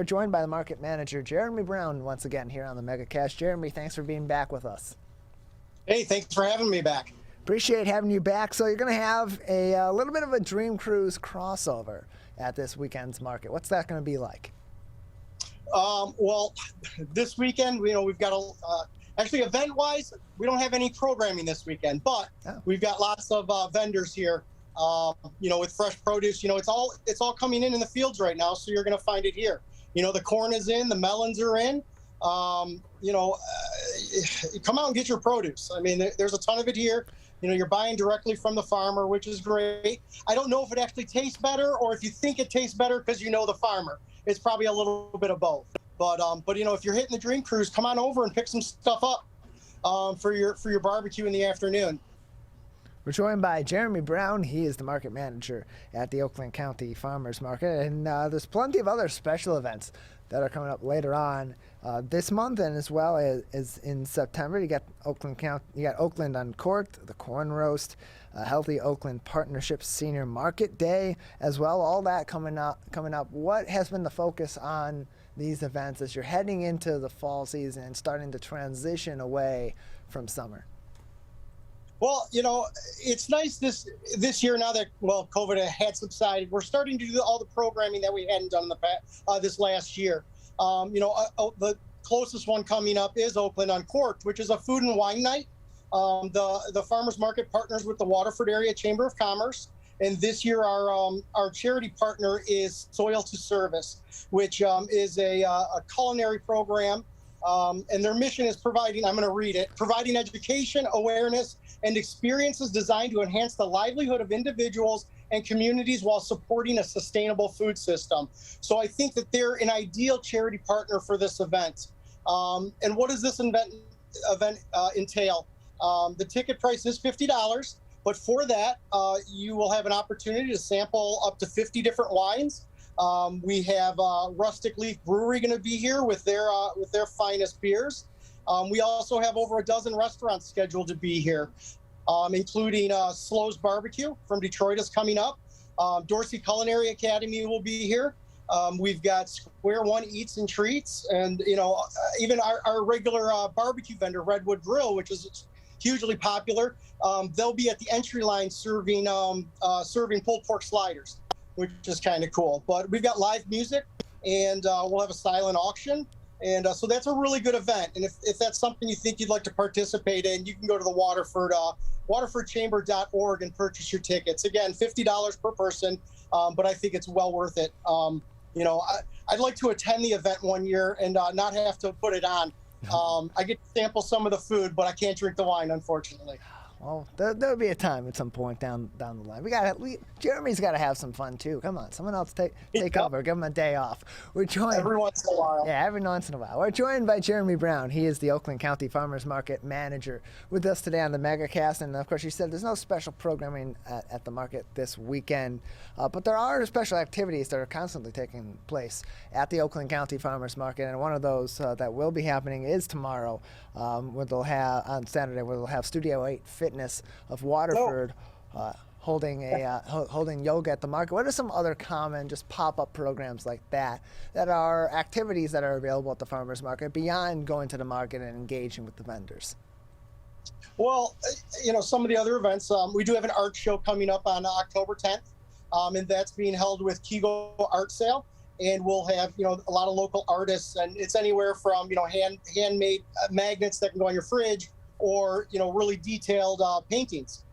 We're joined by the market manager, Jeremy Brown, once again here on the MegaCast. Jeremy, thanks for being back with us. Hey, thanks for having me back. Appreciate having you back. So you're going to have a little bit of a Dream Cruise crossover at this weekend's market. What's that going to be like? Well, this weekend, we've got actually event-wise, we don't have any programming this weekend, but we've got lots of vendors here. With fresh produce, it's all coming in the fields right now, so you're going to find it here. The corn is in, the melons are in. Come out and get your produce. I mean, there's a ton of it here. You're buying directly from the farmer, which is great. I don't know if it actually tastes better or if you think it tastes better because you know the farmer. It's probably a little bit of both. But if you're hitting the Dream Cruise, come on over and pick some stuff up for your barbecue in the afternoon. We're joined by Jeremy Brown. He is the market manager at the Oakland County Farmers Market, and there's plenty of other special events that are coming up later on this month, and as well as in September. You got Oakland Uncorked, the Corn Roast, Healthy Oakland Partnership Senior Market Day as well. All that coming up. What has been the focus on these events as you're heading into the fall season and starting to transition away from summer? Well, it's nice this year now that, COVID had subsided. We're starting to do all the programming that we hadn't done in the past, this last year. The closest one coming up is Oakland Uncorked, which is a food and wine night. The farmers market partners with the Waterford Area Chamber of Commerce. And this year, our charity partner is Soil to Service, which is a culinary program. And their mission is providing education, awareness, and experiences designed to enhance the livelihood of individuals and communities while supporting a sustainable food system. So I think that they're an ideal charity partner for this event. And what does this event entail? The ticket price is $50, but for that, you will have an opportunity to sample up to 50 different wines. We have Rustic Leaf Brewery going to be here with their finest beers. We also have over a dozen restaurants scheduled to be here, including Slow's Barbecue from Detroit is coming up. Dorsey Culinary Academy will be here. We've got Square One Eats and Treats, and even our regular barbecue vendor, Redwood Grill, which is hugely popular. They'll be at the entry line serving pulled pork sliders, which is kind of cool. But we've got live music, and we'll have a silent auction. And so that's a really good event. And if that's something you think you'd like to participate in, you can go to the waterfordchamber.org and purchase your tickets. Again, $50 per person, but I think it's well worth it. I'd like to attend the event one year and not have to put it on. I get to sample some of the food, but I can't drink the wine, unfortunately. Well, there'll be a time at some point down the line. Jeremy's got to have some fun too. Come on, someone else take over. Give him a day off. We're joined every once in a while. Yeah, every once in a while. We're joined by Jeremy Brown. He is the Oakland County Farmers Market manager with us today on the MegaCast. And of course, you said there's no special programming at the market this weekend, but there are special activities that are constantly taking place at the Oakland County Farmers Market. And one of those that will be happening is tomorrow, on Saturday, where they'll have Studio 8 Fitness of Waterford holding yoga at the market. What are some other common just pop-up programs like that are activities that are available at the farmers market beyond going to the market and engaging with the vendors? Well, some of the other events, we do have an art show coming up on October 10th, and that's being held with Kigo Art Sale. And we'll have, a lot of local artists, and it's anywhere from, handmade magnets that can go on your fridge, or really detailed paintings.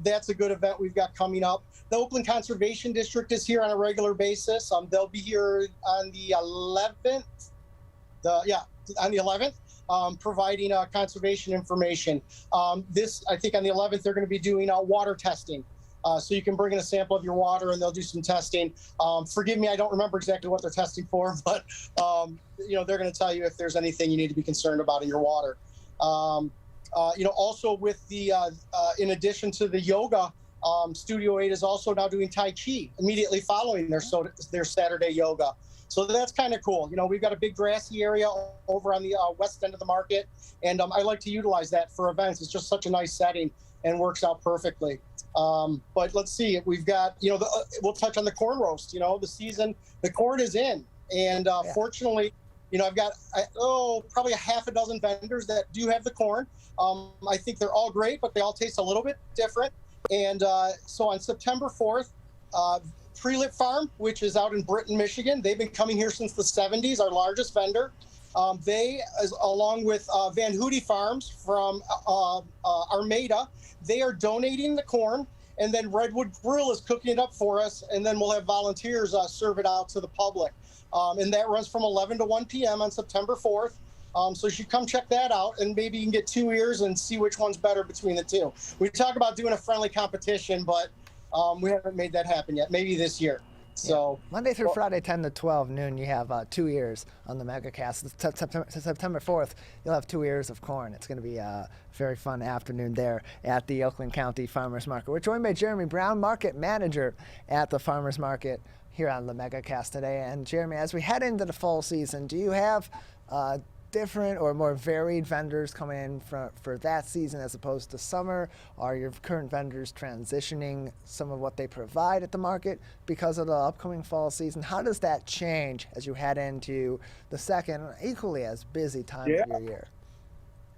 That's a good event we've got coming up. The Oakland Conservation District is here on a regular basis. They'll be here on the 11th. Providing conservation information. I think on the 11th they're going to be doing water testing. So you can bring in a sample of your water and they'll do some testing. Forgive me, I don't remember exactly what they're testing for, but they're going to tell you if there's anything you need to be concerned about in your water. Also with the, in addition to the yoga, Studio 8 is also now doing Tai Chi immediately following their Saturday yoga. So that's kind of cool. We've got a big grassy area over on the west end of the market, and I like to utilize that for events. It's just such a nice setting and works out perfectly. But let's see, we've got, we'll touch on the corn roast. The season, the corn is in, And Yeah. fortunately, I've got probably a half a dozen vendors that do have the corn. I think they're all great, but they all taste a little bit different. And so on September 4th, Prelit Farm, which is out in Britain, Michigan, they've been coming here since the 70s, our largest vendor. They, along with Van Hootie Farms from Armada, they are donating the corn, and then Redwood Grill is cooking it up for us, and then we'll have volunteers serve it out to the public. And that runs from 11 to 1 p.m. on September 4th. So you should come check that out, and maybe you can get 2 ears and see which one's better between the two. We talk about doing a friendly competition, but we haven't made that happen yet. Maybe this year. So Monday through Friday, 10 to 12 noon, you have 2 ears on the MegaCast. September 4th, you'll have 2 ears of corn. It's going to be a very fun afternoon there at the Oakland County Farmers Market. We're joined by Jeremy Brown, Market Manager at the Farmers Market here on the MegaCast today. And Jeremy, as we head into the fall season, do you have different or more varied vendors coming in for that season as opposed to summer? Are your current vendors transitioning some of what they provide at the market because of the upcoming fall season? How does that change as you head into the second, equally as busy time of your year?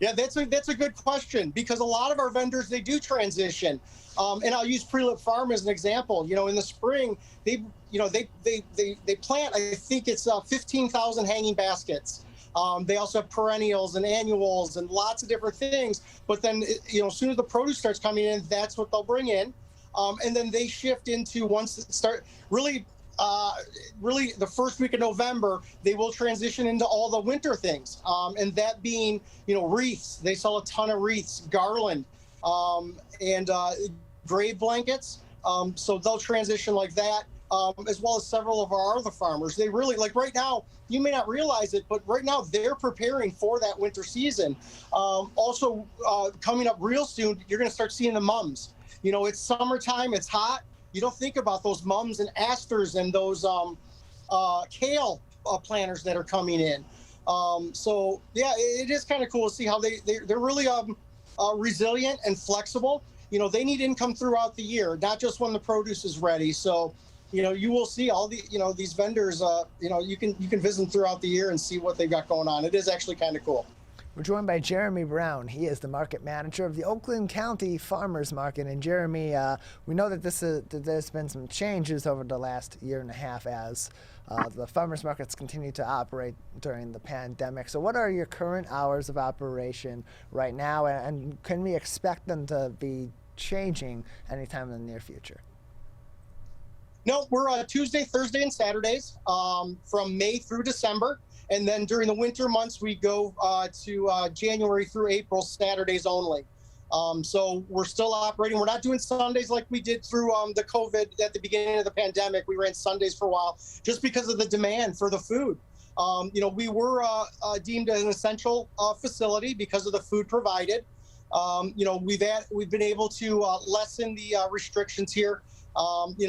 Yeah, that's a good question, because a lot of our vendors, they do transition. And I'll use Prelit Farm as an example. In the spring, they plant, I think it's 15,000 hanging baskets. They also have perennials and annuals and lots of different things. But then, as soon as the produce starts coming in, that's what they'll bring in. And then they shift into, once it start really the first week of November, they will transition into all the winter things. And that being, wreaths. They sell a ton of wreaths, garland, and grave blankets. So they'll transition like that. As well as several of our other farmers. They really, like right now, you may not realize it, but right now they're preparing for that winter season. Also, coming up real soon, you're going to start seeing the mums. It's summertime, it's hot. You don't think about those mums and asters and those kale planters that are coming in. So, yeah, it is kind of cool to see how they're really resilient and flexible. They need income throughout the year, not just when the produce is ready. So, you will see all the, these vendors, you can visit them throughout the year and see what they've got going on. It is actually kind of cool. We're joined by Jeremy Brown. He is the market manager of the Oakland County Farmers Market. And Jeremy, we know that there's been some changes over the last year and a half as the farmers markets continue to operate during the pandemic. So what are your current hours of operation right now, and can we expect them to be changing anytime in the near future? No, we're Tuesday, Thursday, and Saturdays from May through December. And then during the winter months, we go to January through April, Saturdays only. So we're still operating. We're not doing Sundays like we did through the COVID at the beginning of the pandemic. We ran Sundays for a while just because of the demand for the food. We were deemed an essential facility because of the food provided. We've been able to lessen the restrictions here. We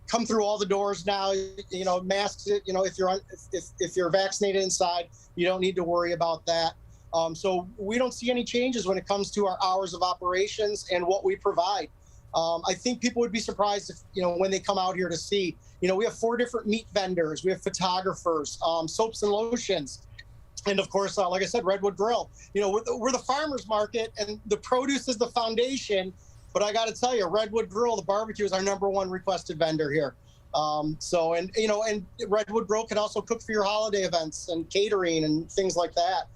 come through all the doors now, masks, if you're vaccinated inside, you don't need to worry about that. So we don't see any changes when it comes to our hours of operations and what we provide. I think people would be surprised if, when they come out here to see, we have 4 different meat vendors, we have photographers, soaps and lotions. And of course, like I said, Redwood Grill. We're the farmers market, and the produce is the foundation. But I got to tell you, Redwood Grill, the barbecue, is our #1 requested vendor here. And Redwood Grill can also cook for your holiday events and catering and things like that.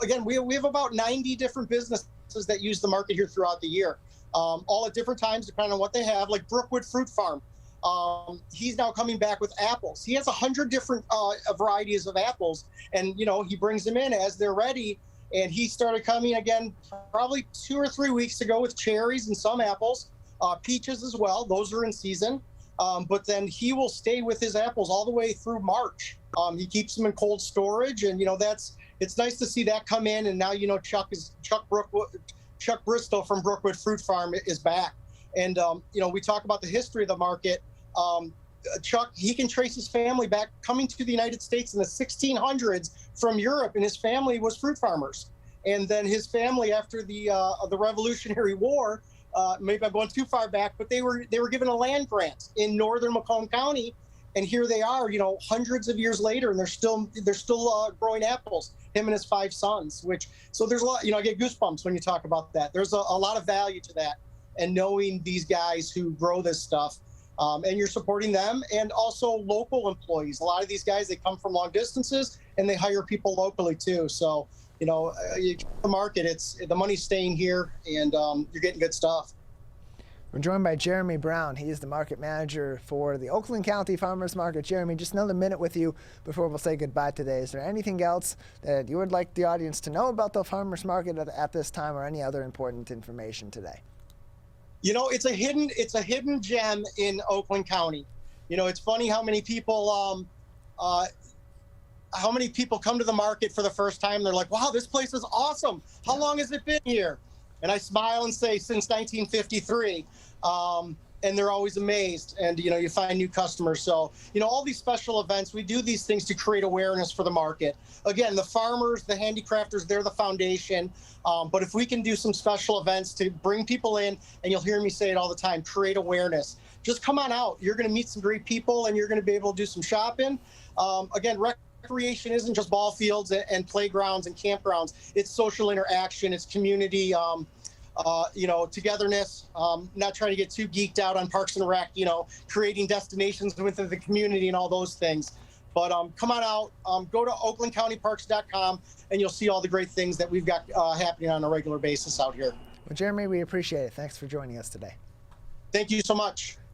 Again, we have about 90 different businesses that use the market here throughout the year, all at different times, depending on what they have. Like Brookwood Fruit Farm, he's now coming back with apples. He has 100 different varieties of apples, and he brings them in as they're ready. And he started coming again probably 2 or 3 weeks ago with cherries and some apples, peaches as well. Those are in season. But then he will stay with his apples all the way through March. He keeps them in cold storage, and it's nice to see that come in. And now Chuck Bristol from Brookwood Fruit Farm is back. And we talk about the history of the market. Chuck, he can trace his family back coming to the United States in the 1600s from Europe, and his family was fruit farmers. And then his family, after the Revolutionary War, maybe I'm going too far back, but they were given a land grant in northern Macomb County, And here they are, hundreds of years later, and they're still growing apples. Him and his 5 sons. So there's a lot. I get goosebumps when you talk about that. There's a lot of value to that, and knowing these guys who grow this stuff, and you're supporting them, and also local employees. A lot of these guys, they come from long distances, and they hire people locally too. So the market, the money's staying here, and you're getting good stuff. We're joined by Jeremy Brown. He is the market manager for the Oakland County Farmers Market. Jeremy, just another minute with you before we'll say goodbye today. Is there anything else that you would like the audience to know about the farmers market at this time, or any other important information today? It's a hidden gem in Oakland County. It's funny how many people come to the market for the first time. They're like, wow, this place is awesome. How long has it been here? And I smile and say, since 1953. And they're always amazed. And, you find new customers. So, all these special events, we do these things to create awareness for the market. Again, the farmers, the handicrafters, they're the foundation. But if we can do some special events to bring people in, and you'll hear me say it all the time, create awareness. Just come on out. You're going to meet some great people, and you're going to be able to do some shopping. Again, recreation isn't just ball fields and playgrounds and campgrounds. It's social interaction. It's community, togetherness. Not trying to get too geeked out on Parks and Rec, creating destinations within the community and all those things. But come on out, go to oaklandcountyparks.com, and you'll see all the great things that we've got happening on a regular basis out here. Well, Jeremy, we appreciate it. Thanks for joining us today. Thank you so much.